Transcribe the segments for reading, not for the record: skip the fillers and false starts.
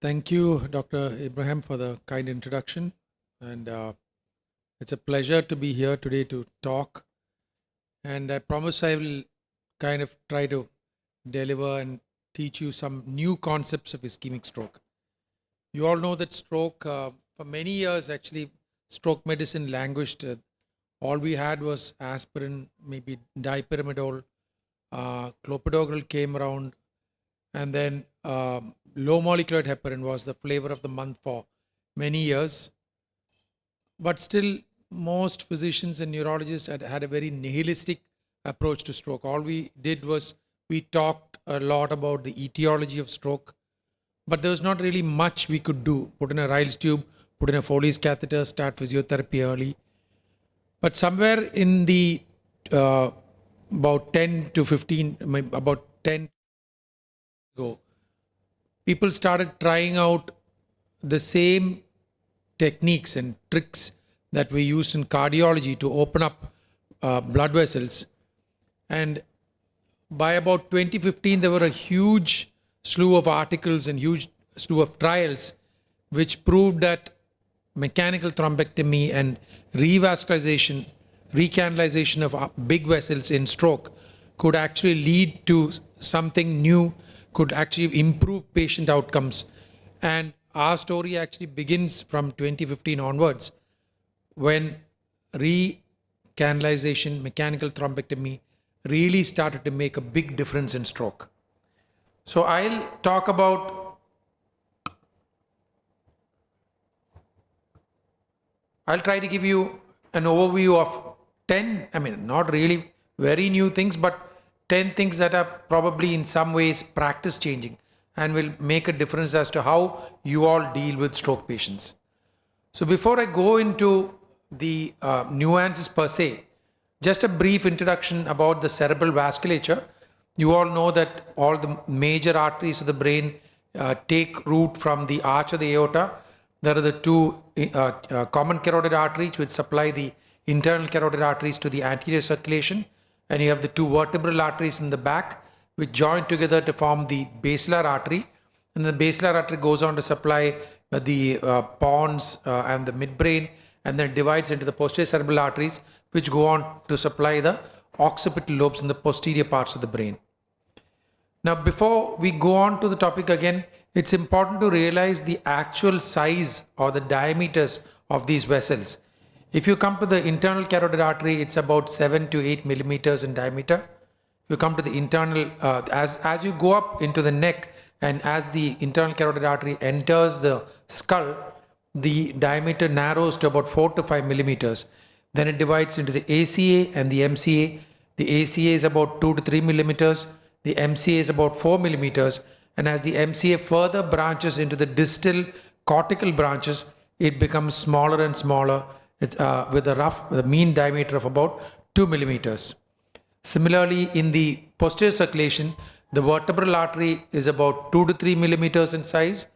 Thank you, Dr. Ibrahim, for the kind introduction. And it's a pleasure to be here today to talk. And I promise I will kind of try to deliver and teach you some new concepts of ischemic stroke. You all know that stroke, for many years, actually, stroke medicine languished. All we had was aspirin, maybe dipyramidol, clopidogrel came around, and then low molecular heparin was the flavor of the month for many years. But still, most physicians and neurologists had a very nihilistic approach to stroke. All we did was we talked a lot about the etiology of stroke, but there was not really much we could do. Put in a Riles tube, put in a Foley's catheter, start physiotherapy early. But somewhere in the about 10 to 15, about 10 ago, people started trying out the same techniques and tricks that we used in cardiology to open up blood vessels. And by about 2015, there were a huge slew of articles and huge slew of trials which proved that mechanical thrombectomy and revascularization, recanalization of big vessels in stroke could actually lead to something new, could actually improve patient outcomes. And our story actually begins from 2015 onwards, when recanalization, mechanical thrombectomy really started to make a big difference in stroke. So I'll try to give you an overview of 10, not really very new things, but 10 things that are probably in some ways practice changing and will make a difference as to how you all deal with stroke patients. So before I go into the nuances per se, just a brief introduction about the cerebral vasculature. You all know that all the major arteries of the brain take root from the arch of the aorta. There are the two common carotid arteries which supply the internal carotid arteries to the anterior circulation. And you have the two vertebral arteries in the back which join together to form the basilar artery. And the basilar artery goes on to supply the pons and the midbrain, and then divides into the posterior cerebral arteries which go on to supply the occipital lobes in the posterior parts of the brain. Now, before we go on to the topic again, it's important to realize the actual size or the diameters of these vessels. If you come to the internal carotid artery, it's about 7 to 8 millimeters in diameter. If you come to the internal, as you go up into the neck and as the internal carotid artery enters the skull, the diameter narrows to about 4 to 5 millimeters. Then it divides into the ACA and the MCA. The ACA is about 2 to 3 millimeters. The MCA is about 4 millimeters. And as the MCA further branches into the distal cortical branches, it becomes smaller and smaller with a mean diameter of about 2 millimeters. Similarly, in the posterior circulation, the vertebral artery is about 2 to 3 millimeters in size.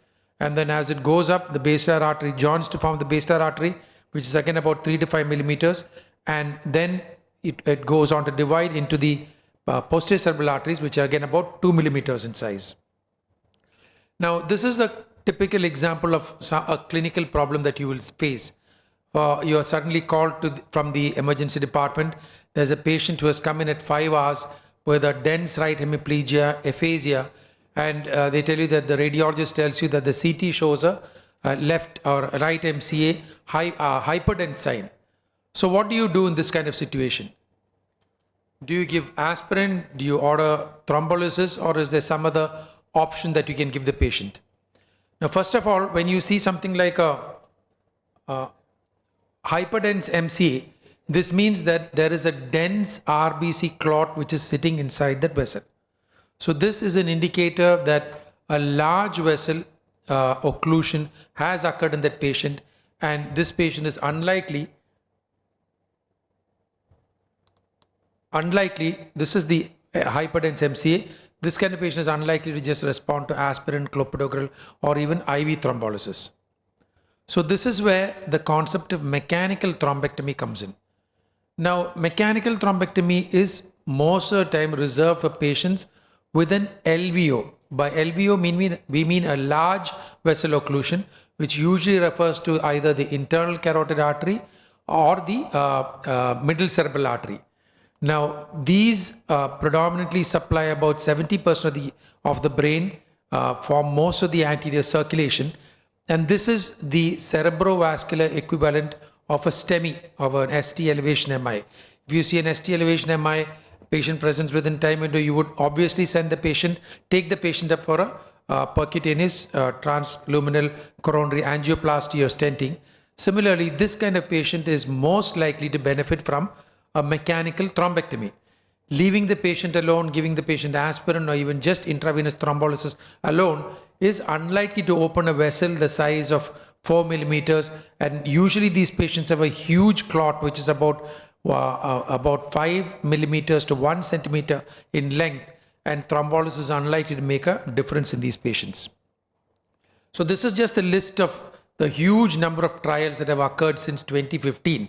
And then as it goes up, the basilar artery joins to form the basilar artery, which is again about 3 to 5 millimeters. And then it goes on to divide into the posterior cerebral arteries, which are again about 2 millimeters in size. Now, this is a typical example of a clinical problem that you will face. You are suddenly called from the emergency department. There's a patient who has come in at 5 hours with a dense right hemiplegia, aphasia, and they tell you that the radiologist tells you that the CT shows a left or right MCA hyperdense sign. So what do you do in this kind of situation? Do you give aspirin? Do you order thrombolysis, or is there some other option that you can give the patient? Now, first of all, when you see something like a hyperdense MCA, this means that there is a dense RBC clot which is sitting inside that vessel. So this is an indicator that a large vessel occlusion has occurred in that patient, and this patient is unlikely, this is the hyperdense MCA, this kind of patient is unlikely to just respond to aspirin, clopidogrel, or even IV thrombolysis. So this is where the concept of mechanical thrombectomy comes in. Now, mechanical thrombectomy is most of the time reserved for patients with an LVO. By LVO, we mean a large vessel occlusion, which usually refers to either the internal carotid artery or the middle cerebral artery. Now, these predominantly supply about 70% of the brain for most of the anterior circulation. And this is the cerebrovascular equivalent of a STEMI, of an ST elevation MI. If you see an ST elevation MI, patient presents within time window, you would obviously take the patient up for a percutaneous transluminal coronary angioplasty or stenting. Similarly, this kind of patient is most likely to benefit from a mechanical thrombectomy. Leaving the patient alone, giving the patient aspirin or even just intravenous thrombolysis alone is unlikely to open a vessel the size of 4 millimeters. And usually these patients have a huge clot, which is about 5 millimeters to 1 centimeter in length. And thrombolysis is unlikely to make a difference in these patients. So this is just a list of the huge number of trials that have occurred since 2015.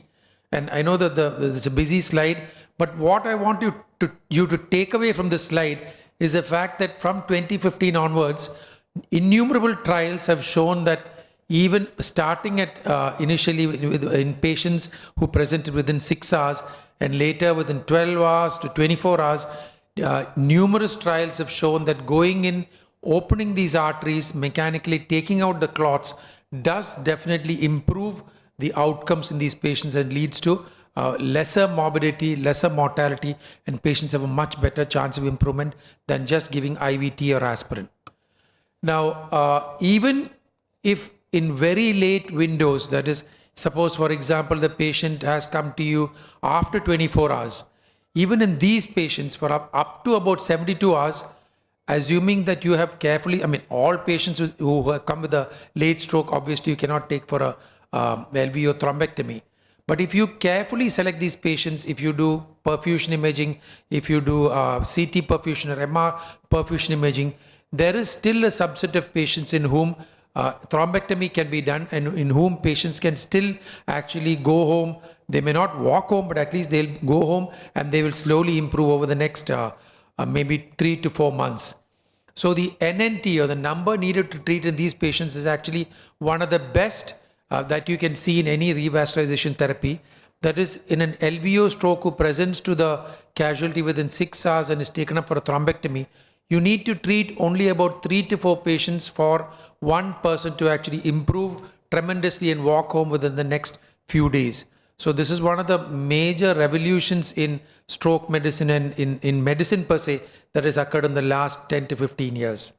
And I know that it's a busy slide, but what I want you to take away from this slide is the fact that from 2015 onwards, innumerable trials have shown that even starting at initially in patients who presented within 6 hours and later within 12 hours to 24 hours, numerous trials have shown that going in, opening these arteries, mechanically taking out the clots does definitely improve the outcomes in these patients and leads to lesser morbidity, lesser mortality, and patients have a much better chance of improvement than just giving IVT or aspirin. Now, even if in very late windows, that is, suppose for example, the patient has come to you after 24 hours, even in these patients for up to about 72 hours, assuming that you have carefully, all patients who have come with a late stroke, obviously you cannot take for a LVO thrombectomy. But if you carefully select these patients, if you do perfusion imaging, if you do CT perfusion or MR perfusion imaging, there is still a subset of patients in whom thrombectomy can be done and in whom patients can still actually go home. They may not walk home, but at least they'll go home and they will slowly improve over the next maybe 3 to 4 months. So the NNT, or the number needed to treat in these patients, is actually one of the best that you can see in any revascularization therapy. That is, in an LVO stroke who presents to the casualty within 6 hours and is taken up for a thrombectomy, you need to treat only about 3 to 4 patients for one person to actually improve tremendously and walk home within the next few days. So this is one of the major revolutions in stroke medicine and in medicine per se that has occurred in the last 10 to 15 years.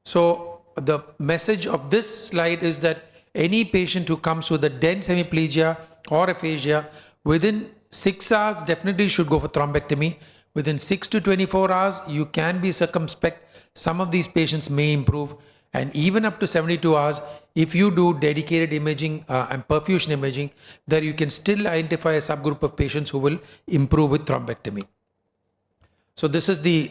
So the message of this slide is that any patient who comes with a dense hemiplegia or aphasia within 6 hours definitely should go for thrombectomy. Within 6 to 24 hours, you can be circumspect. Some of these patients may improve. And even up to 72 hours, if you do dedicated imaging and perfusion imaging, there you can still identify a subgroup of patients who will improve with thrombectomy. So this is the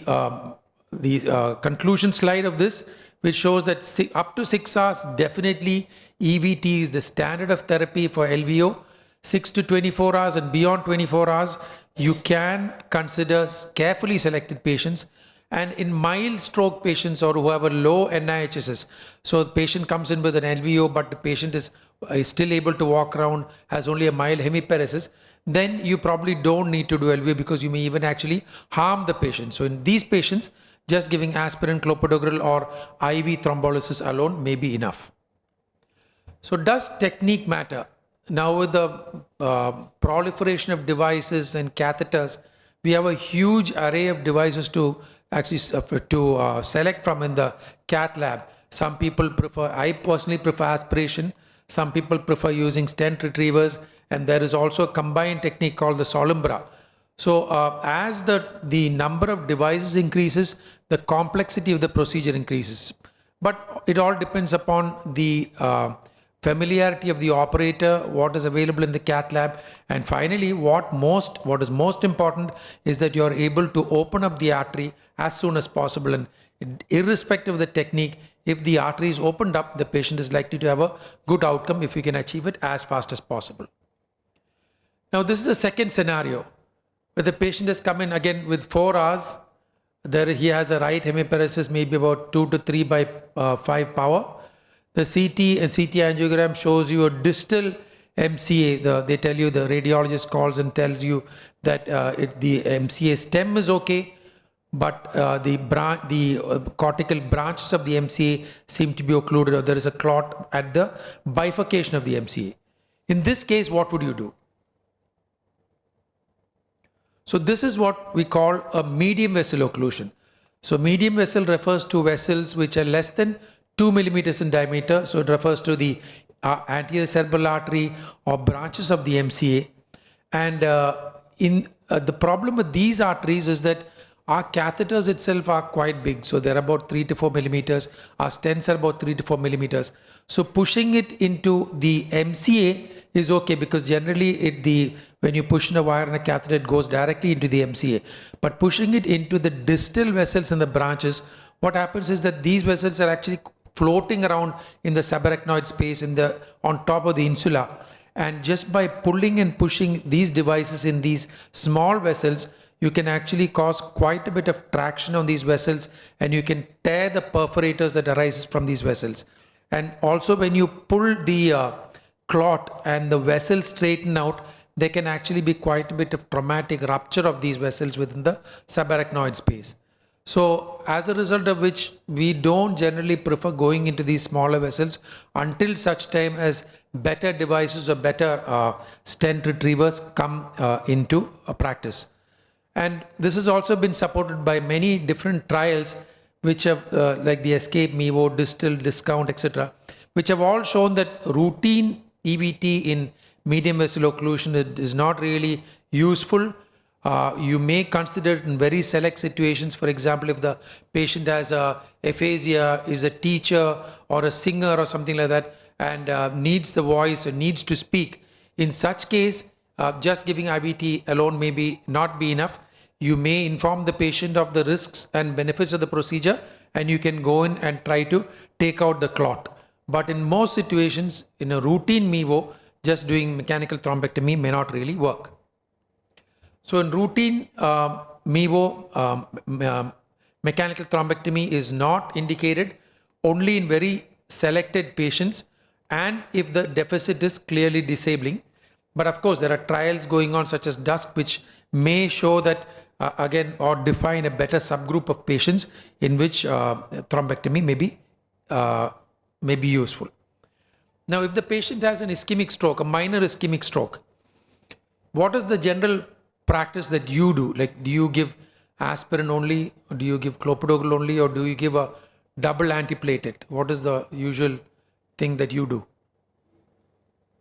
conclusion slide of this, which shows that up to 6 hours, definitely EVT is the standard of therapy for LVO. 6 to 24 hours and beyond 24 hours, you can consider carefully selected patients. And in mild stroke patients or who have a low NIHSS, so the patient comes in with an LVO, but the patient is still able to walk around, has only a mild hemiparesis, then you probably don't need to do LVO because you may even actually harm the patient. So in these patients, just giving aspirin, clopidogrel or IV thrombolysis alone may be enough. So does technique matter? Now with the proliferation of devices and catheters, we have a huge array of devices to actually select from in the cath lab. Some people I personally prefer aspiration. Some people prefer using stent retrievers, and there is also a combined technique called the Solumbra. So as the number of devices increases, the complexity of the procedure increases. But it all depends upon the familiarity of the operator, what is available in the cath lab, and finally what is most important is that you are able to open up the artery as soon as possible. And irrespective of the technique, if the artery is opened up, the patient is likely to have a good outcome if you can achieve it as fast as possible. Now this is the second scenario where the patient has come in again with 4 hours There he has a right hemiparesis, maybe about 2 to 3 by 5 power. The CT and CT angiogram shows you a distal MCA. They tell you, the radiologist calls and tells you that the MCA stem is okay, but the cortical branches of the MCA seem to be occluded, or there is a clot at the bifurcation of the MCA. In this case, what would you do? So this is what we call a medium vessel occlusion. So medium vessel refers to vessels which are less than 2 millimeters in diameter. So it refers to the anterior cerebral artery or branches of the MCA. And the problem with these arteries is that our catheters itself are quite big. So they're about 3 to 4 millimeters. Our stents are about 3 to 4 millimeters. So pushing it into the MCA is okay, because generally when you push in a wire and a catheter, it goes directly into the MCA. But pushing it into the distal vessels and the branches, what happens is that these vessels are actually floating around in the subarachnoid space on top of the insula. And just by pulling and pushing these devices in these small vessels, you can actually cause quite a bit of traction on these vessels, and you can tear the perforators that arises from these vessels. And also when you pull the clot and the vessels straighten out, there can actually be quite a bit of traumatic rupture of these vessels within the subarachnoid space. So as a result of which, we don't generally prefer going into these smaller vessels until such time as better devices or better stent retrievers come into practice. And this has also been supported by many different trials which have, like the ESCAPE, MEVO, Distal, Discount, etc., which have all shown that routine EVT in medium vessel occlusion is not really useful. You may consider it in very select situations. For example, if the patient has aphasia, is a teacher or a singer or something like that, and needs the voice or needs to speak. In such case, just giving IVT alone may not be enough. You may inform the patient of the risks and benefits of the procedure, and you can go in and try to take out the clot. But in most situations, in a routine MEVO, just doing mechanical thrombectomy may not really work. So in routine MEVO, mechanical thrombectomy is not indicated, only in very selected patients, and if the deficit is clearly disabling. But of course, there are trials going on such as DUSK, which may show that again, or define a better subgroup of patients in which thrombectomy may be useful. Now, if the patient has an ischemic stroke, a minor ischemic stroke, what is the general practice that you do? Like, do you give aspirin only, or do you give clopidogrel only, or do you give a double antiplatelet? What is the usual thing that you do?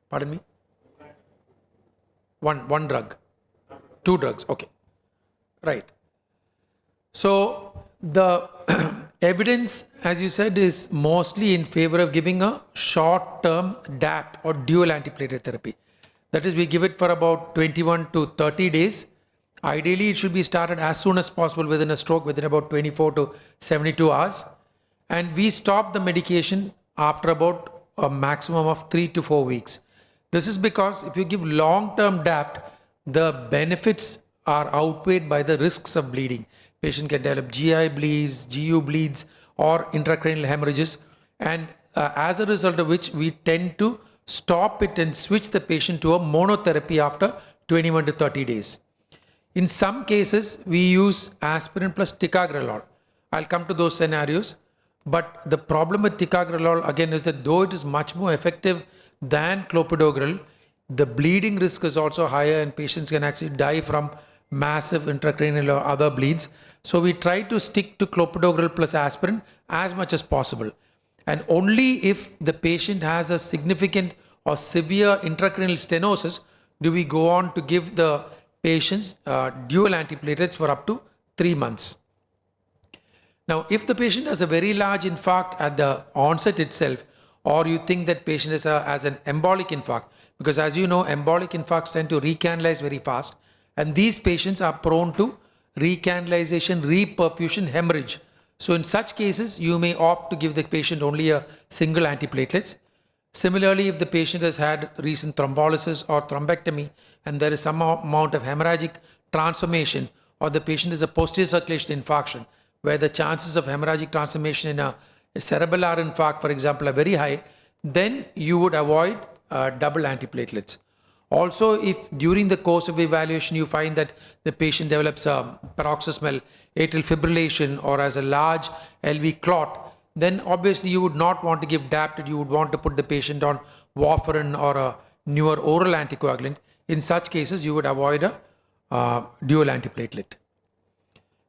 Pardon me? One drug. 2 drugs. Okay. Right. So the evidence, as you said, is mostly in favor of giving a short-term DAPT or dual antiplatelet therapy. That is, we give it for about 21 to 30 days. Ideally, it should be started as soon as possible within a stroke, within about 24 to 72 hours. And we stop the medication after about a maximum of 3 to 4 weeks. This is because if you give long-term DAPT, the benefits are outweighed by the risks of bleeding. Patient can develop GI bleeds, GU bleeds, or intracranial hemorrhages, and as a result of which we tend to stop it and switch the patient to a monotherapy after 21 to 30 days. In some cases, we use aspirin plus ticagrelor. I'll come to those scenarios, but the problem with ticagrelor again is that though it is much more effective than clopidogrel, the bleeding risk is also higher, and patients can actually die from massive intracranial or other bleeds. So we try to stick to clopidogrel plus aspirin as much as possible. And only if the patient has a significant or severe intracranial stenosis do we go on to give the patients dual antiplatelets for up to 3 months. Now, if the patient has a very large infarct at the onset itself, or you think that patient has an embolic infarct, because as you know, embolic infarcts tend to recanalize very fast, and these patients are prone to recanalization, reperfusion, hemorrhage. So in such cases, you may opt to give the patient only a single antiplatelets. Similarly, if the patient has had recent thrombolysis or thrombectomy, and there is some amount of hemorrhagic transformation, or the patient is a posterior circulation infarction, where the chances of hemorrhagic transformation in a cerebellar infarct, for example, are very high, then you would avoid double antiplatelets. Also, if during the course of evaluation you find that the patient develops a paroxysmal atrial fibrillation or has a large LV clot, then obviously you would not want to give DAPT, you would want to put the patient on warfarin or a newer oral anticoagulant. In such cases, you would avoid a dual antiplatelet.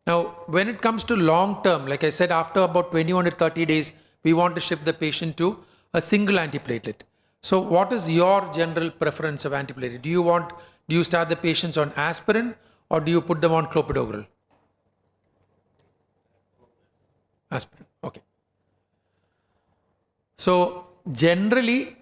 Now, when it comes to long term, like I said, after about 21 to 30 days, we want to shift the patient to a single antiplatelet. So what is your general preference of antiplatelet? Do you start the patients on aspirin or do you put them on clopidogrel? Aspirin, okay. So generally,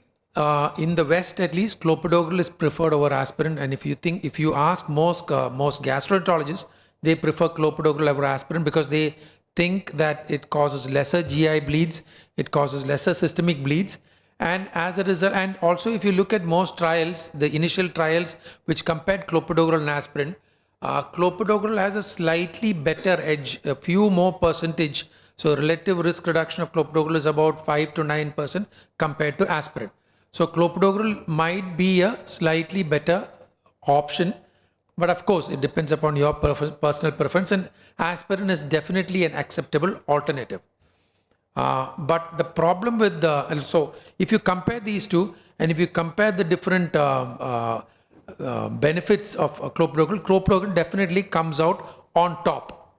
in the West at least, clopidogrel is preferred over aspirin. And if you ask most gastroenterologists, they prefer clopidogrel over aspirin because they think that it causes lesser GI bleeds, it causes lesser systemic bleeds. And as a result, and also if you look at most trials, the initial trials which compared clopidogrel and aspirin, clopidogrel has a slightly better edge, a few more percentage. So relative risk reduction of clopidogrel is about 5 to 9% compared to aspirin. So clopidogrel might be a slightly better option, but of course it depends upon your personal preference, and aspirin is definitely an acceptable alternative. But the problem with so if you compare these two, and if you compare the different benefits of clopidogrel definitely comes out on top.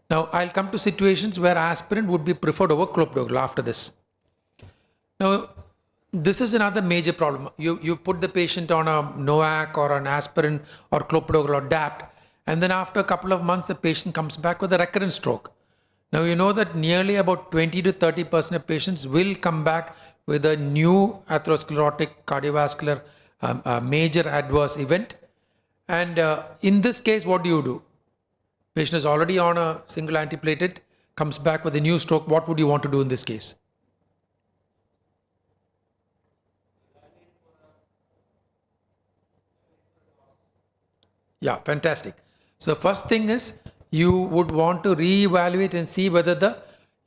Now I'll come to situations where aspirin would be preferred over clopidogrel after this. Now this is another major problem. You put the patient on a NOAC or an aspirin or clopidogrel or DAPT, and then after a couple of months the patient comes back with a recurrent stroke. Now you know that nearly about 20 to 30% of patients will come back with a new atherosclerotic cardiovascular major adverse event. And in this case, what do? Patient is already on a single antiplatelet, comes back with a new stroke. What would you want to do in this case? Yeah, fantastic. So first thing is, you would want to reevaluate and see whether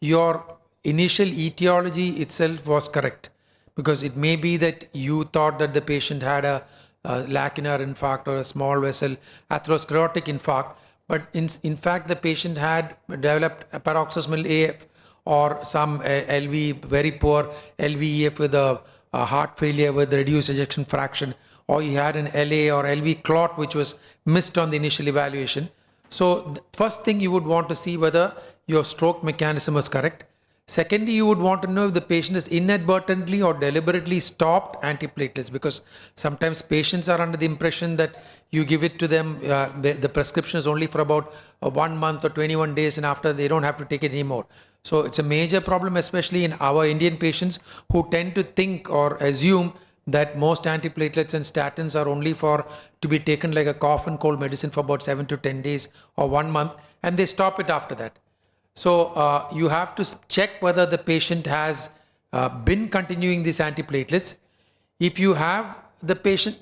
your initial etiology itself was correct. Because it may be that you thought that the patient had a lacunar infarct or a small vessel atherosclerotic infarct, but in fact the patient had developed a paroxysmal AF or some LV, very poor LVEF with a heart failure with reduced ejection fraction, or you had an LA or LV clot which was missed on the initial evaluation. So the first thing you would want to see whether your stroke mechanism was correct. Secondly, you would want to know if the patient is inadvertently or deliberately stopped antiplatelets, because sometimes patients are under the impression that you give it to them, the prescription is only for about 1 month or 21 days, and after they don't have to take it anymore. So it's a major problem, especially in our Indian patients who tend to think or assume that most antiplatelets and statins are only to be taken like a cough and cold medicine for about 7 to 10 days or 1 month, and they stop it after that. So you have to check whether the patient has been continuing these antiplatelets. If you have the patient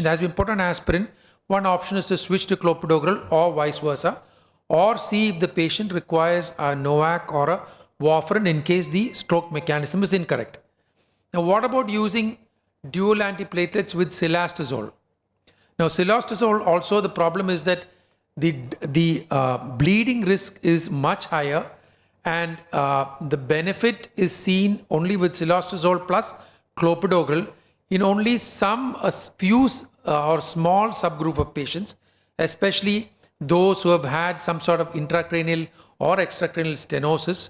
has been put on aspirin, one option is to switch to clopidogrel or vice versa, or see if the patient requires a NOAC or a warfarin in case the stroke mechanism is incorrect. Now, what about using dual antiplatelets with cilostazol? Now, cilostazol also, the problem is that the bleeding risk is much higher, and the benefit is seen only with cilostazol plus clopidogrel in only a few or small subgroup of patients, especially those who have had some sort of intracranial or extracranial stenosis,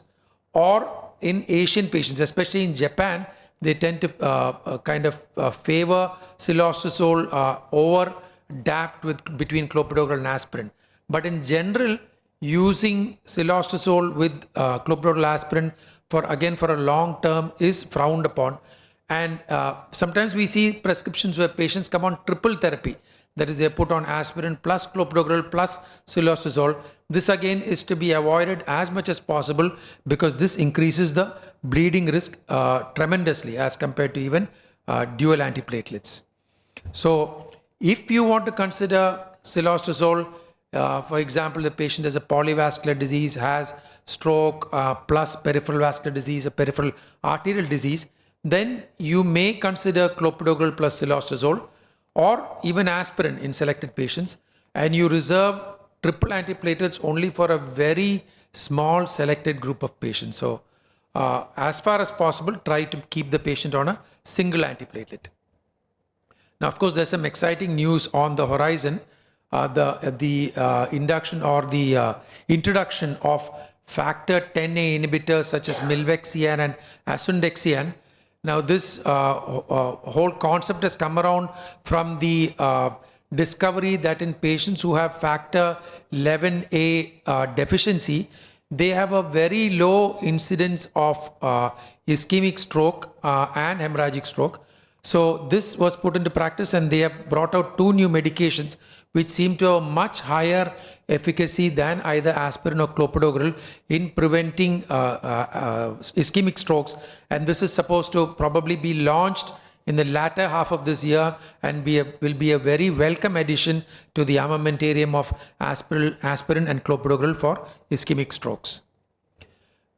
or in Asian patients, especially in Japan. They tend to favor cilostazol over DAPT between clopidogrel and aspirin. But in general, using cilostazol with clopidogrel aspirin for a long term is frowned upon. And sometimes we see prescriptions where patients come on triple therapy. That is, they put on aspirin plus clopidogrel plus cilostazol. This again is to be avoided as much as possible, because this increases the bleeding risk tremendously as compared to even dual antiplatelets. So if you want to consider cilostazol For example, the patient has a polyvascular disease, has stroke plus peripheral vascular disease or peripheral arterial disease, then you may consider clopidogrel plus cilostazol or even aspirin in selected patients, and you reserve triple antiplatelets only for a very small selected group of patients. So as far as possible, try to keep the patient on a single antiplatelet. Now, of course, there's some exciting news on the horizon. The induction or the introduction of factor 10A inhibitors such as milvexian and asundexian. Now, this whole concept has come around from the discovery that in patients who have factor 11A deficiency, they have a very low incidence of ischemic stroke and hemorrhagic stroke. So this was put into practice, and they have brought out 2 new medications which seem to have much higher efficacy than either aspirin or clopidogrel in preventing ischemic strokes. And this is supposed to probably be launched in the latter half of this year and will be a very welcome addition to the armamentarium of aspirin and clopidogrel for ischemic strokes.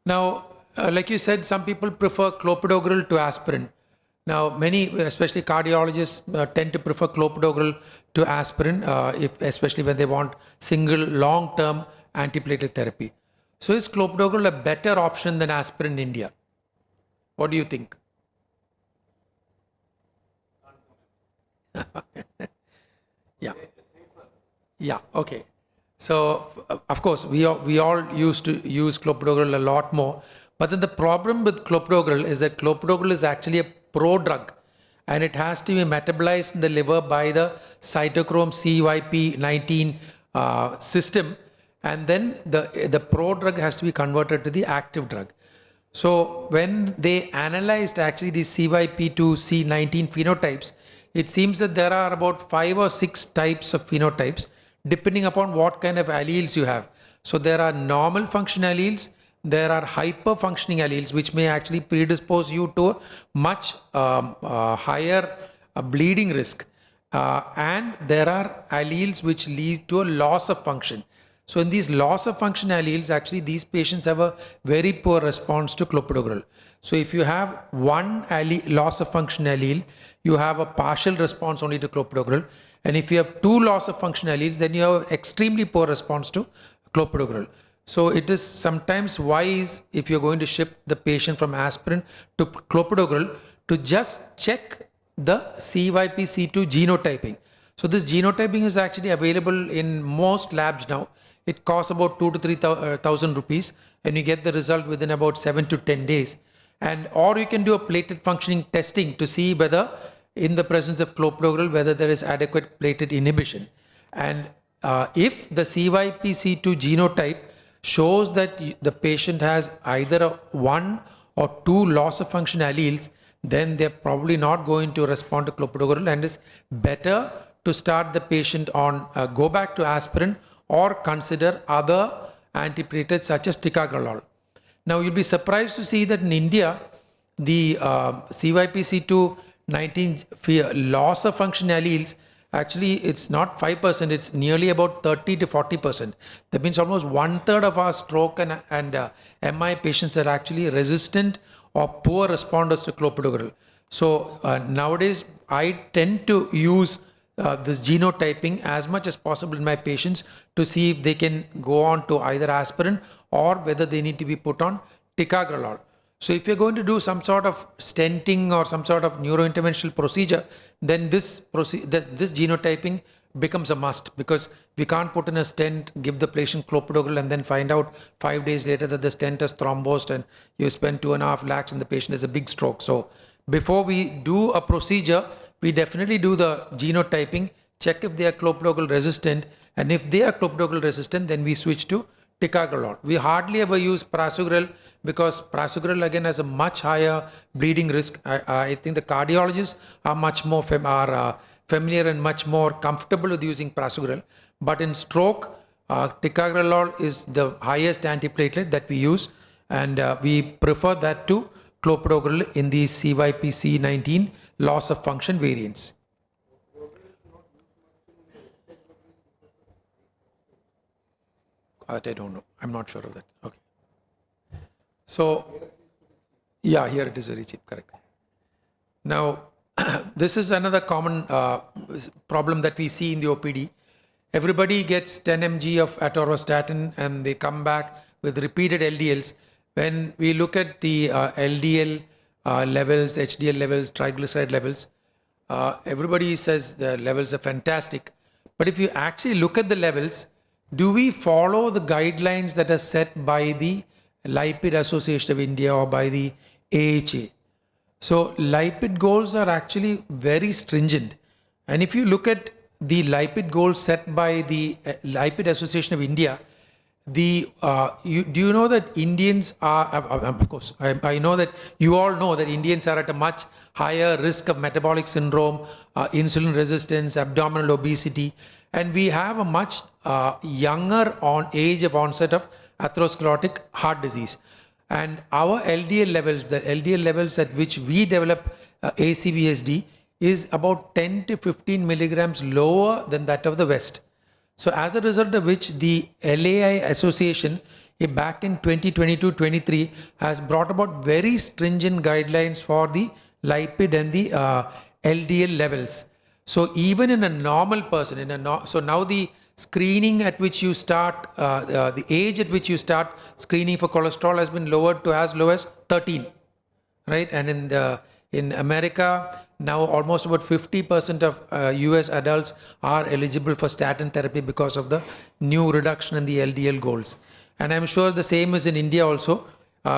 Now, like you said, some people prefer clopidogrel to aspirin. Now, many, especially cardiologists, tend to prefer clopidogrel to aspirin, especially when they want single long-term antiplatelet therapy. So is clopidogrel a better option than aspirin in India? What do you think? Yeah. Yeah, okay. So, of course, we all used to use clopidogrel a lot more. But then the problem with clopidogrel is that clopidogrel is actually a prodrug, and it has to be metabolized in the liver by the cytochrome CYP19 system, and then the prodrug has to be converted to the active drug. So when they analyzed actually the CYP2C19 phenotypes, it seems that there are about 5 or 6 types of phenotypes depending upon what kind of alleles you have. So there are normal function alleles, there are hyperfunctioning alleles which may actually predispose you to a much higher bleeding risk, and there are alleles which lead to a loss of function. So in these loss of function alleles, actually these patients have a very poor response to clopidogrel. So if you have one loss of function allele, you have a partial response only to clopidogrel, and if you have 2 loss of function alleles, then you have extremely poor response to clopidogrel. So it is sometimes wise, if you're going to shift the patient from aspirin to clopidogrel, to just check the CYP-C2 genotyping. So this genotyping is actually available in most labs now. It costs about 2,000 to 3,000 rupees, and you get the result within about 7 to 10 days. Or you can do a platelet functioning testing to see whether, in the presence of clopidogrel, whether there is adequate platelet inhibition. And if the CYP-C2 genotype shows that the patient has either 1 or 2 loss of function alleles, then they're probably not going to respond to clopidogrel, and it's better to start the patient on, go back to aspirin or consider other antiplatelets such as ticagrelol. Now you'll be surprised to see that in India, the CYP-C2-19 loss of function alleles, actually it's not 5%, it's nearly about 30 to 40%. That means almost 1/3 of our stroke and MI patients are actually resistant or poor responders to clopidogrel. So nowadays I tend to use this genotyping as much as possible in my patients to see if they can go on to either aspirin or whether they need to be put on ticagrelol. So if you're going to do some sort of stenting or some sort of neurointerventional procedure, then this genotyping becomes a must, because we can't put in a stent, give the patient clopidogrel, and then find out 5 days later that the stent has thrombosed and you spend 2.5 lakhs and the patient has a big stroke. So before we do a procedure, we definitely do the genotyping, check if they are clopidogrel resistant, and if they are clopidogrel resistant, then we switch to ticagrelol. We hardly ever use prasugrel, because prasugrel again has a much higher bleeding risk. I think the cardiologists are much more familiar and much more comfortable with using prasugrel. But in stroke, ticagrelol is the highest antiplatelet that we use, and we prefer that to clopidogrel in the CYP-C19 loss of function variants. But I don't know. I'm not sure of that. Okay. So, yeah, here it is very cheap, correct. Now, this is another common problem that we see in the OPD. Everybody gets 10 mg of atorvastatin and they come back with repeated LDLs. When we look at the LDL levels, HDL levels, triglyceride levels, everybody says the levels are fantastic. But if you actually look at the levels, do we follow the guidelines that are set by the Lipid Association of India or by the AHA? So lipid goals are actually very stringent. And if you look at the lipid goals set by the Lipid Association of India, do you know that Indians are, of course, I know that you all know that Indians are at a much higher risk of metabolic syndrome, insulin resistance, abdominal obesity, and we have a much younger age of onset of atherosclerotic heart disease. And our LDL levels, the LDL levels at which we develop ACVSD, is about 10 to 15 milligrams lower than that of the West. So as a result of which the LAI Association back in 2022-23 has brought about very stringent guidelines for the lipid and the LDL levels. So even in a normal person, so now the screening at which you start, the age at which you start screening for cholesterol has been lowered to as low as 13, right? And in America, now almost about 50% of US adults are eligible for statin therapy because of the new reduction in the LDL goals. And I'm sure the same is in India also,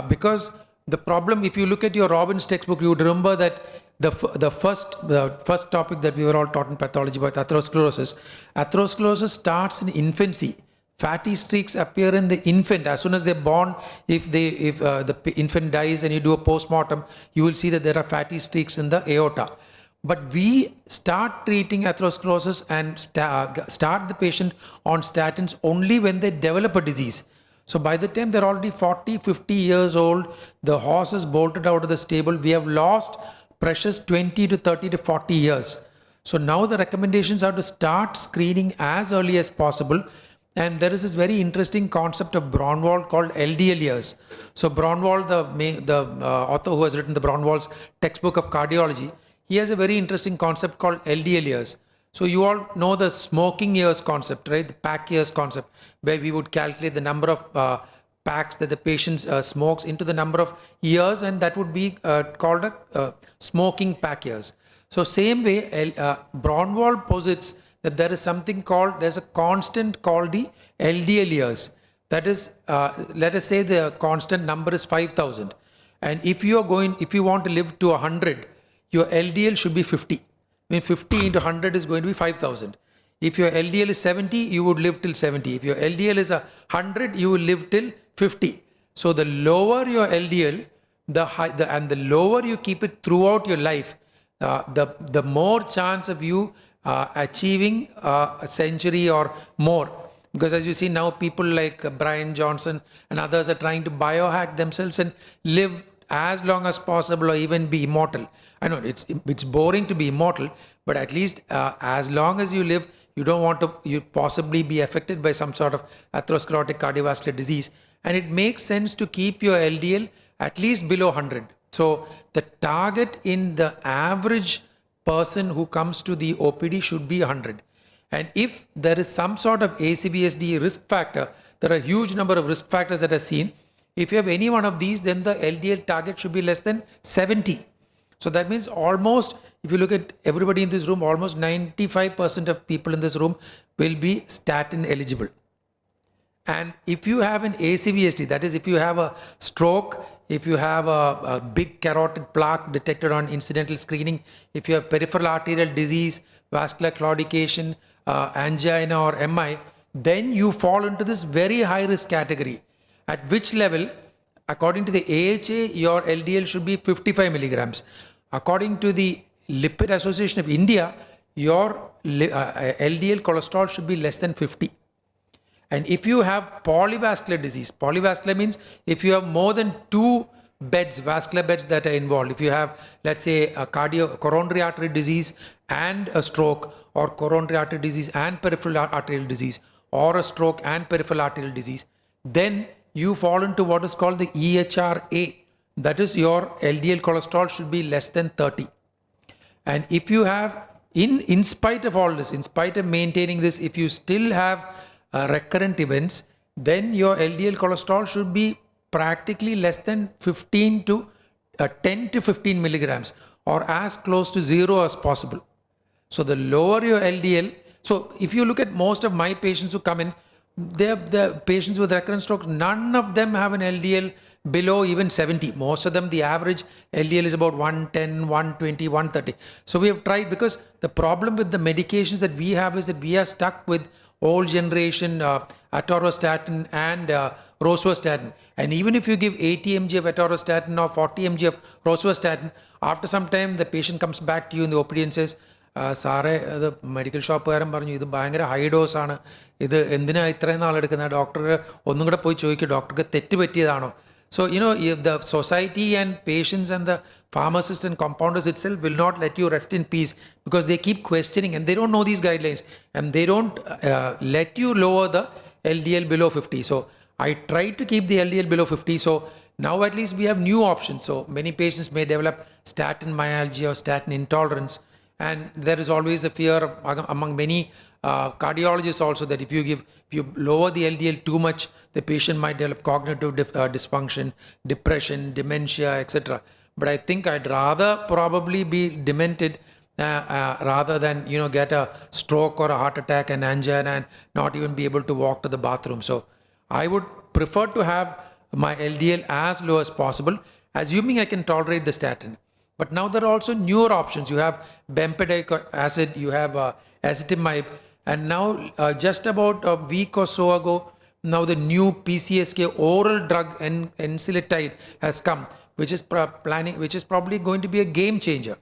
because the problem, if you look at your Robbins textbook, you would remember that the first topic that we were all taught in pathology about atherosclerosis. Atherosclerosis starts in infancy. Fatty streaks appear in the infant as soon as they're born. If the infant dies and you do a post-mortem, you will see that there are fatty streaks in the aorta. But we start treating atherosclerosis and start the patient on statins only when they develop a disease. So by the time they're already 40, 50 years old, the horse is bolted out of the stable. We have lost precious 20 to 30 to 40 years. So now the recommendations are to start screening as early as possible. And there is this very interesting concept of Braunwald called LDL years. So Braunwald, the author who has written the Braunwald's textbook of cardiology, he has a very interesting concept called LDL years. So you all know the smoking years concept, right? The pack years concept, where we would calculate the number of packs that the patient smokes into the number of years, and that would be called a smoking pack years. So same way, Braunwald posits that there is something called, there's a constant called the LDL years. That is, let us say the constant number is 5,000. And if you want to live to 100, your LDL should be 50. I mean, 50 into 100 is going to be 5,000. If your LDL is 70, you would live till 70. If your LDL is 100, you will live till 50. So the lower your LDL, and the lower you keep it throughout your life, the more chance of you achieving a century or more. Because as you see now, people like Brian Johnson and others are trying to biohack themselves and live as long as possible or even be immortal. I know it's boring to be immortal, but at least as long as you live, you don't want to possibly be affected by some sort of atherosclerotic cardiovascular disease. And it makes sense to keep your LDL at least below 100. So the target in the average person who comes to the OPD should be 100. And if there is some sort of ACVSD risk factor, there are a huge number of risk factors that are seen. If you have any one of these, then the LDL target should be less than 70. So that means almost, if you look at everybody in this room, almost 95% of people in this room will be statin eligible. And if you have an ACVSD, that is if you have a stroke, if you have a big carotid plaque detected on incidental screening, if you have peripheral arterial disease, vascular claudication, angina or MI, then you fall into this very high risk category. At which level, according to the AHA, your LDL should be 55 milligrams. According to the Lipid Association of India, your LDL cholesterol should be less than 50. And if you have polyvascular disease, polyvascular means if you have more than 2 beds, vascular beds that are involved, if you have, let's say, a coronary artery disease and a stroke, or coronary artery disease and peripheral arterial disease, or a stroke and peripheral arterial disease, then you fall into what is called the EHRA. That is, your LDL cholesterol should be less than 30. And if you have, in spite of all this, in spite of maintaining this, if you still have recurrent events, then your LDL cholesterol should be practically less than 10 to 15 milligrams, or as close to zero as possible. So the lower your LDL, so if you look at most of my patients who come in, they're patients with recurrent strokes, none of them have an LDL below even 70. Most of them, the average LDL is about 110, 120, 130. So we have tried, because the problem with the medications that we have is that we are stuck with old generation atorvastatin and rosuvastatin. And even if you give 80 mg of atorvastatin or 40 mg of rosuvastatin, after some time the patient comes back to you in the OPD and says, സാറേ അത് medical ഷോപ്പുകാരൻ പറഞ്ഞു ഇത് ഭയങ്കര high dose ആണ്, ഇത് എന്തിനാ ഇത്രയും നാളെടുക്കുന്നത്, doctor ഒന്നും കൂടെ പോയി ചോദിക്കും, ഡോക്ടർക്ക് തെറ്റ് പറ്റിയതാണോ. So, the society and patients and the pharmacists and compounders itself will not let you rest in peace, because they keep questioning and they don't know these guidelines, and they don't let you lower the LDL below 50. So I try to keep the LDL below 50. So now at least we have new options. So many patients may develop statin myalgia or statin intolerance. And there is always a fear among many cardiologists also that if you lower the LDL too much, the patient might develop cognitive dysfunction, depression, dementia, etc. But I think I'd rather probably be demented rather than get a stroke or a heart attack and angina and not even be able to walk to the bathroom. So I would prefer to have my LDL as low as possible, assuming I can tolerate the statin. But now there are also newer options. You have bempedoic acid, you have ezetimibe, and now just about a week or so ago, now the new PCSK oral drug ensiletide has come, which is probably going to be a game changer.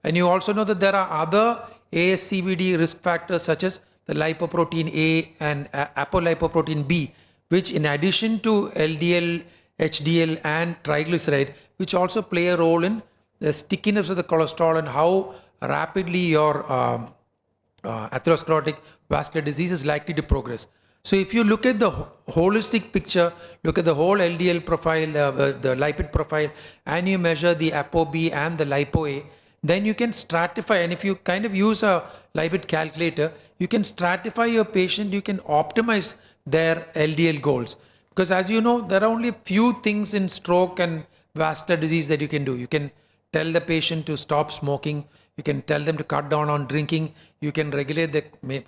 And you also know that there are other ASCVD risk factors such as the lipoprotein A and apolipoprotein B, which in addition to LDL, HDL and triglyceride, which also play a role in the stickiness of the cholesterol and how rapidly your atherosclerotic vascular disease is likely to progress. So if you look at the holistic picture, look at the whole LDL profile, the lipid profile, and you measure the ApoB and the lipo-A, then you can stratify. And if you kind of use a lipid calculator, you can stratify your patient, you can optimize their LDL goals. Because as you know, there are only a few things in stroke and vascular disease that you can do. You can tell the patient to stop smoking. You can tell them to cut down on drinking. You can regulate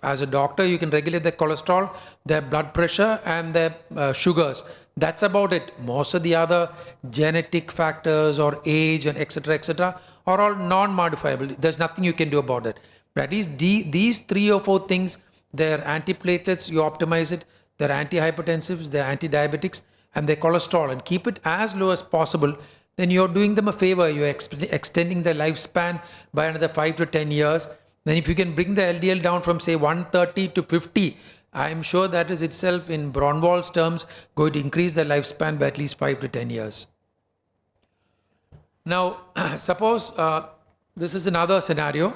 as a doctor, you can regulate their cholesterol, their blood pressure and their sugars. That's about it. Most of the other genetic factors or age and etc. are all non-modifiable. There's nothing you can do about it. But at least these 3 or 4 things, their antiplatelets, you optimize it, their antihypertensives, their anti-diabetics and their cholesterol, and keep it as low as possible. Then you're doing them a favor. You're extending their lifespan by another 5 to 10 years. Then if you can bring the LDL down from say 130 to 50, I'm sure that is itself in Braunwald's terms going to increase their lifespan by at least 5 to 10 years. Now, suppose this is another scenario.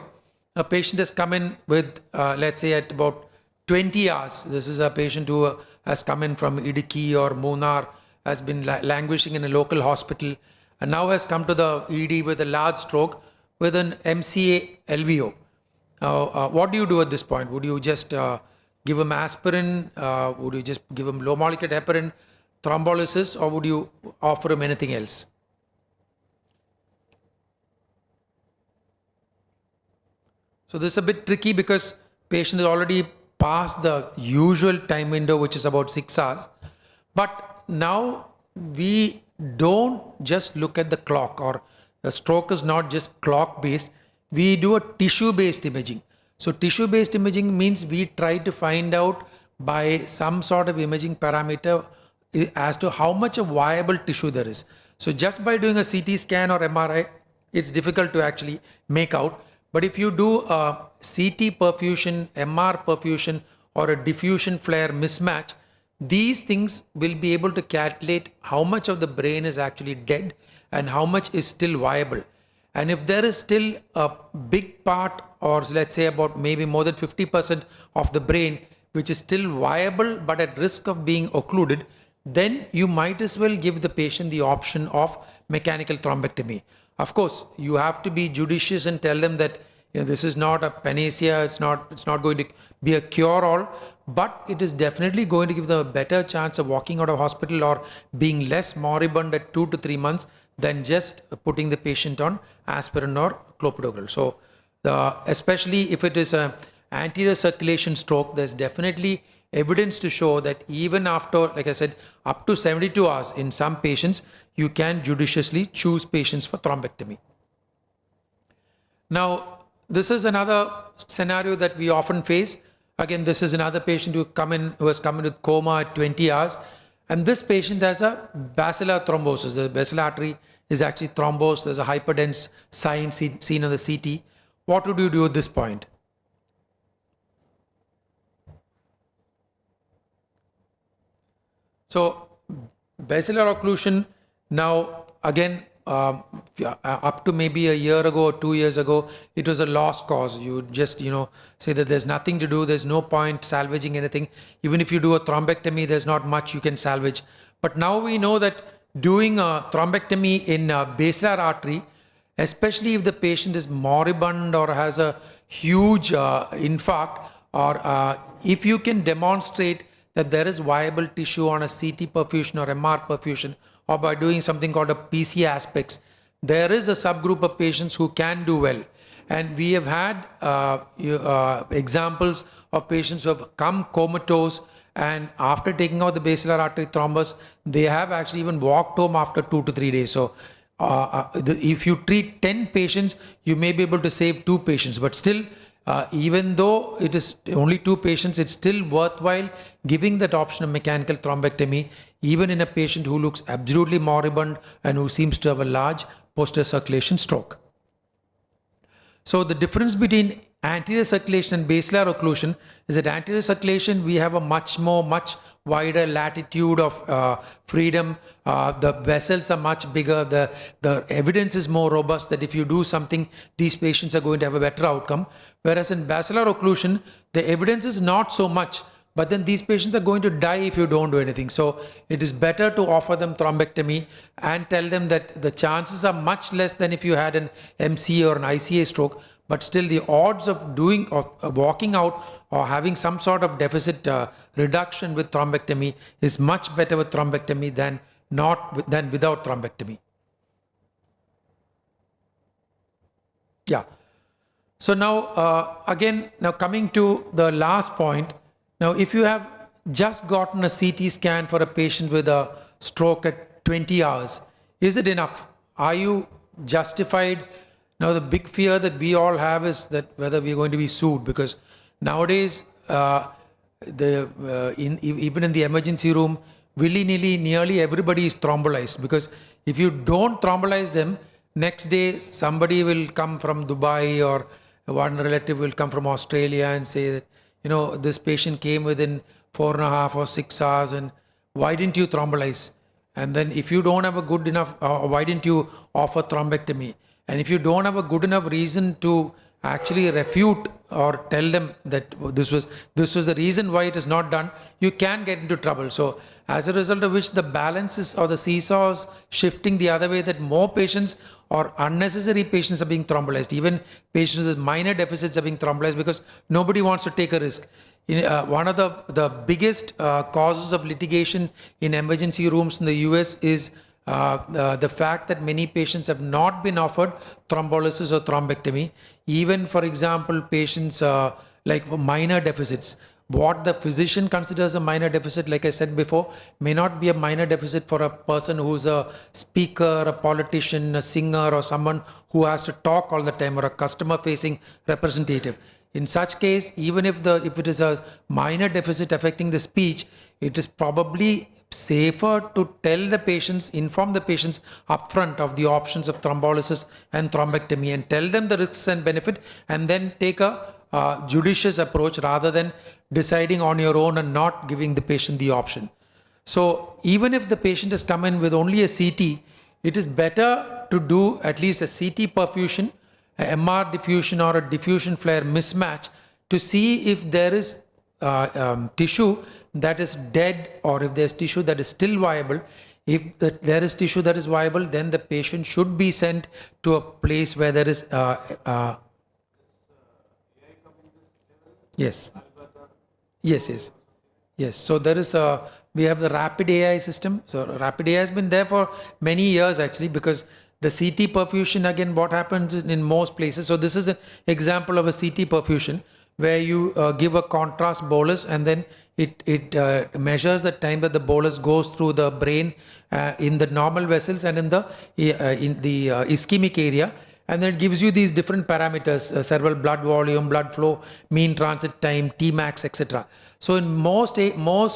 A patient has come in with, let's say at about 20 hours. This is a patient who has come in from Idiki or Munnar, has been languishing in a local hospital, and now has come to the ED with a large stroke with an MCA LVO. What do you do at this point? Would you just give him aspirin? Would you just give him low molecular heparin, thrombolysis, or would you offer him anything else? So this is a bit tricky because patient is already past the usual time window, which is about 6 hours. But now we don't just look at the clock, or the stroke is not just clock based. We do a tissue based imaging. So tissue based imaging means we try to find out by some sort of imaging parameter as to how much of viable tissue there is. So just by doing a CT scan or MRI, it's difficult to actually make out. But if you do a CT perfusion, MR perfusion, or a diffusion flare mismatch, these things will be able to calculate how much of the brain is actually dead and how much is still viable. And if there is still a big part, or let's say about maybe more than 50% of the brain which is still viable but at risk of being occluded, then you might as well give the patient the option of mechanical thrombectomy. Of course, you have to be judicious and tell them that this is not a panacea, it's not going to be a cure-all, but it is definitely going to give them a better chance of walking out of hospital or being less moribund at 2 to 3 months than just putting the patient on aspirin or clopidogrel. So, especially if it is an anterior circulation stroke, there's definitely evidence to show that even after, like I said, up to 72 hours in some patients, you can judiciously choose patients for thrombectomy. Now, this is another scenario that we often face. Again, this is another patient who has come in with coma at 20 hours. And this patient has a basilar thrombosis. The basilar artery is actually thrombosed. There's a hyperdense sign seen on the CT. What would you do at this point? So, basilar occlusion, now again, up to maybe a year ago or 2 years ago, it was a lost cause. You just, say that there's nothing to do, there's no point salvaging anything. Even if you do a thrombectomy, there's not much you can salvage. But now we know that doing a thrombectomy in a basilar artery, especially if the patient is moribund or has a huge infarct, or if you can demonstrate that there is viable tissue on a CT perfusion or MR perfusion, or by doing something called a PC aspects, there is a subgroup of patients who can do well. And we have had examples of patients who have come comatose, and after taking out the basilar artery thrombus, they have actually even walked home after 2 to 3 days. So if you treat 10 patients, you may be able to save 2 patients, but still, even though it is only 2 patients, it's still worthwhile giving that option of mechanical thrombectomy, even in a patient who looks absolutely moribund and who seems to have a large posterior circulation stroke. So the difference between anterior circulation and basilar occlusion is that anterior circulation, we have a much wider latitude of freedom. The vessels are much bigger. The evidence is more robust that if you do something, these patients are going to have a better outcome. Whereas in basilar occlusion, the evidence is not so much, but then these patients are going to die if you don't do anything. So it is better to offer them thrombectomy and tell them that the chances are much less than if you had an MCA or an ICA stroke, but still the odds of walking out or having some sort of deficit reduction with thrombectomy is much better with thrombectomy than without thrombectomy. Yeah. So now, now coming to the last point. Now, if you have just gotten a CT scan for a patient with a stroke at 20 hours, is it enough? Are you justified? Now, the big fear that we all have is that whether we're going to be sued, because nowadays, even in the emergency room, willy-nilly, nearly everybody is thrombolized, because if you don't thrombolize them, next day somebody will come from Dubai or one relative will come from Australia and say that, this patient came within 4.5 or 6 hours, and why didn't you thrombolize? And then if you don't have a good enough, why didn't you offer thrombectomy? And if you don't have a good enough reason to actually refute or tell them that this was the reason why it is not done, you can get into trouble. So as a result of which the balances or the seesaw is shifting the other way, that more patients or unnecessary patients are being thrombolized. Even patients with minor deficits are being thrombolized because nobody wants to take a risk. One of the biggest causes of litigation in emergency rooms in the US is the fact that many patients have not been offered thrombolysis or thrombectomy. Even, for example, patients like minor deficits. What the physician considers a minor deficit, like I said before, may not be a minor deficit for a person who's a speaker, a politician, a singer, or someone who has to talk all the time, or a customer-facing representative. In such case, even if it is a minor deficit affecting the speech, it is probably safer to inform the patients upfront of the options of thrombolysis and thrombectomy and tell them the risks and benefit, and then take a judicious approach rather than deciding on your own and not giving the patient the option. So even if the patient has come in with only a CT, it is better to do at least a CT perfusion, a MR diffusion or a diffusion flare mismatch to see if there is tissue that is dead, or if there's tissue that is still viable, if there is tissue that is viable, then the patient should be sent to a place where there is yes. Yes. So there is we have the rapid AI system. So rapid AI has been there for many years actually, because the CT perfusion, again, what happens in most places. So this is an example of a CT perfusion where you give a contrast bolus, and then it measures the time that the bolus goes through the brain in the normal vessels and in the ischemic area. And then it gives you these different parameters, cerebral blood volume, blood flow, mean transit time, Tmax, etc. So in most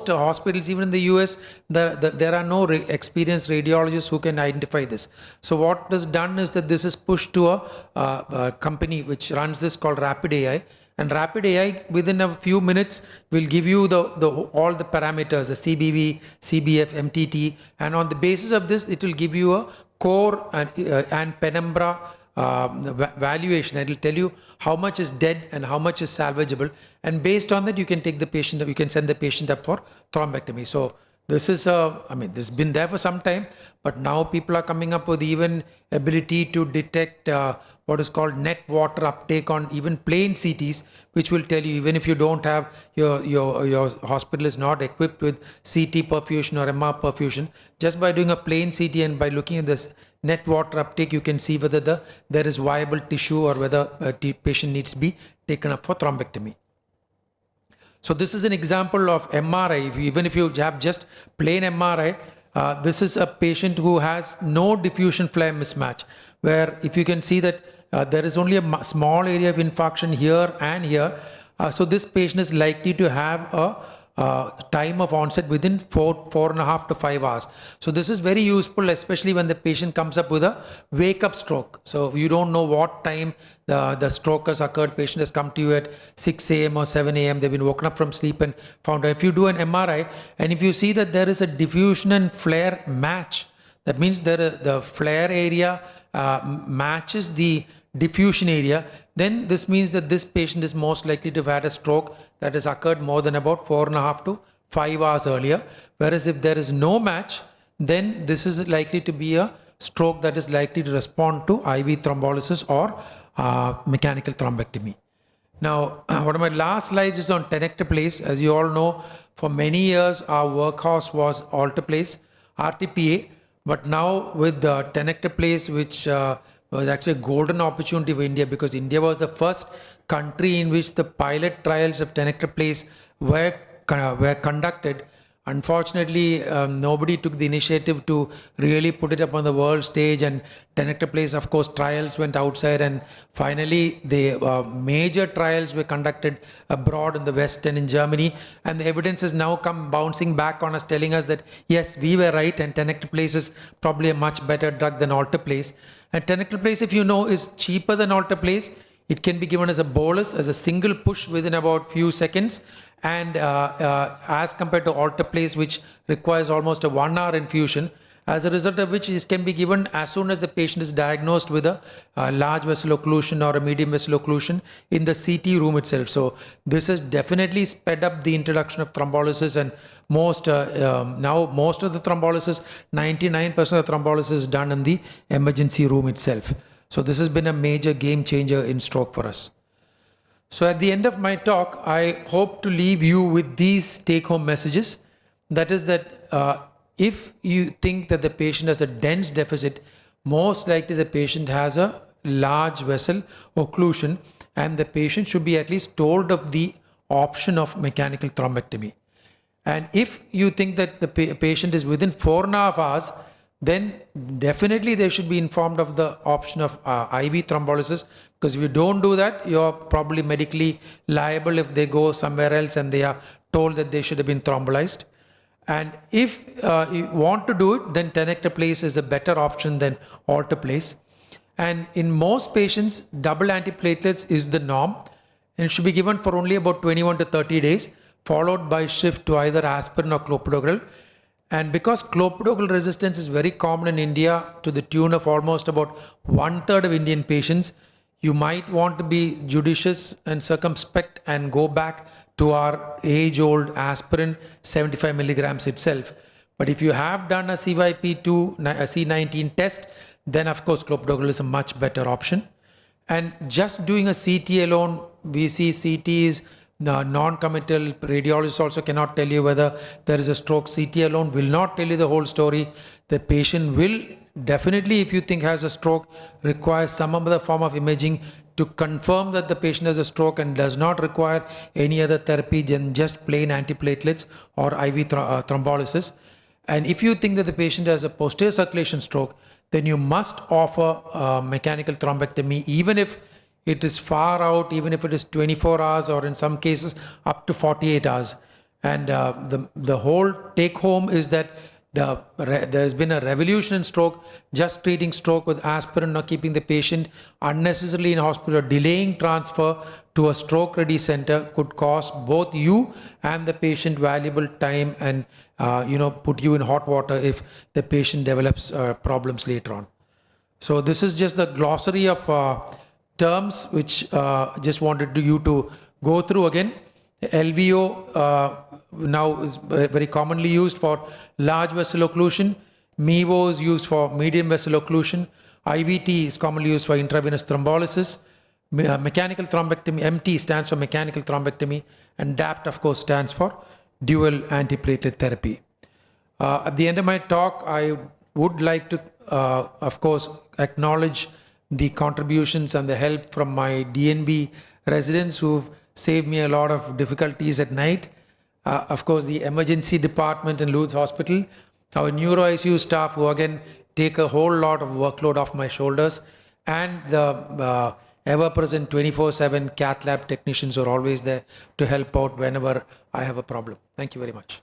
hospitals, even in the US, there are no experienced radiologists who can identify this. So what is done is that this is pushed to a company which runs this, called Rapid AI. And Rapid AI, within a few minutes, will give you all the parameters, the CBV, CBF, MTT. And on the basis of this, it will give you a core and penumbra valuation. It will tell you how much is dead and how much is salvageable, and based on that you can take the patient, you can send the patient up for thrombectomy. So this is I mean, this has been there for some time, but now people are coming up with even ability to detect what is called net water uptake on even plain CTs, which will tell you, even if you don't have your hospital is not equipped with CT perfusion or MR perfusion, just by doing a plain CT and by looking at this net water uptake, you can see whether there is viable tissue or whether a patient needs to be taken up for thrombectomy. So this is an example of MRI. Even if you have just plain MRI, this is a patient who has no diffusion flare mismatch, where if you can see that there is only a small area of infarction here and here. So this patient is likely to have a time of onset within 4.5 to 5 hours. So this is very useful, especially when the patient comes up with a wake-up stroke. So you don't know what time the stroke has occurred. Patient has come to you at 6 a.m. or 7 a.m. They've been woken up from sleep and found out. If you do an MRI and if you see that there is a diffusion and flare match, that means the flare area matches the diffusion area, then this means that this patient is most likely to have had a stroke that has occurred more than about 4.5 to 5 hours earlier. Whereas if there is no match, then this is likely to be a stroke that is likely to respond to IV thrombolysis or mechanical thrombectomy. Now, one of my last slides is on tenecteplase. As you all know, for many years our workhorse was alteplase, RTPA, but now with the tenecteplase, which was actually a golden opportunity for India, because India was the first country in which the pilot trials of tenecteplase were conducted. Unfortunately, nobody took the initiative to really put it up on the world stage, and tenecteplase, of course, trials went outside, and finally the major trials were conducted abroad in the West and in Germany, and the evidence has now come bouncing back on us, telling us that yes, we were right, and tenecteplase is probably a much better drug than alteplase. And tenecteplase, if you know, is cheaper than alteplase. It can be given as a bolus, as a single push within about few seconds, and as compared to alteplase, which requires almost a 1 hour infusion, as a result of which it can be given as soon as the patient is diagnosed with a large vessel occlusion or a medium vessel occlusion in the CT room itself. So this has definitely sped up the introduction of thrombolysis, and now most of the thrombolysis, 99% of the thrombolysis is done in the emergency room itself. So this has been a major game changer in stroke for us. So at the end of my talk, I hope to leave you with these take-home messages. That is that if you think that the patient has a dense deficit, most likely the patient has a large vessel occlusion, and the patient should be at least told of the option of mechanical thrombectomy. And if you think that the patient is within 4.5 hours, then definitely they should be informed of the option of IV thrombolysis, because if you don't do that, you're probably medically liable if they go somewhere else and they are told that they should have been thrombolized. And if you want to do it, then tenecteplase is a better option than alteplase. And in most patients, double antiplatelets is the norm, and it should be given for only about 21 to 30 days, followed by shift to either aspirin or clopidogrel. And because clopidogrel resistance is very common in India, to the tune of almost about 1/3 of Indian patients, you might want to be judicious and circumspect and go back to our age-old aspirin 75 milligrams itself. But if you have done a CYP2, a C19 test, then of course clopidogrel is a much better option. And just doing a CT alone, we see CT is non-committal. Radiologists also cannot tell you whether there is a stroke. CT alone will not tell you the whole story. The patient will definitely, if you think has a stroke, require some other form of imaging to confirm that the patient has a stroke, and does not require any other therapy than just plain antiplatelets or IV thrombolysis. And if you think that the patient has a posterior circulation stroke, then you must offer mechanical thrombectomy, even if it is far out, even if it is 24 hours or in some cases up to 48 hours. And the whole take home is that there has been a revolution in stroke. Just treating stroke with aspirin or keeping the patient unnecessarily in hospital or delaying transfer to a stroke ready center could cost both you and the patient valuable time, and put you in hot water if the patient develops problems later on. So this is just the glossary of terms which just wanted you to go through again. LVO now is very commonly used for large vessel occlusion. MEVO is used for medium vessel occlusion. IVT is commonly used for intravenous thrombolysis. Mechanical thrombectomy, MT stands for mechanical thrombectomy, and DAPT of course stands for dual antiplatelet therapy. At the end of my talk, I would like to of course acknowledge the contributions and the help from my DNB residents who've saved me a lot of difficulties at night. Of course, the emergency department in Lourdes Hospital, our neuro ICU staff who again take a whole lot of workload off my shoulders, and the ever-present 24/7 cath lab technicians who are always there to help out whenever I have a problem. Thank you very much.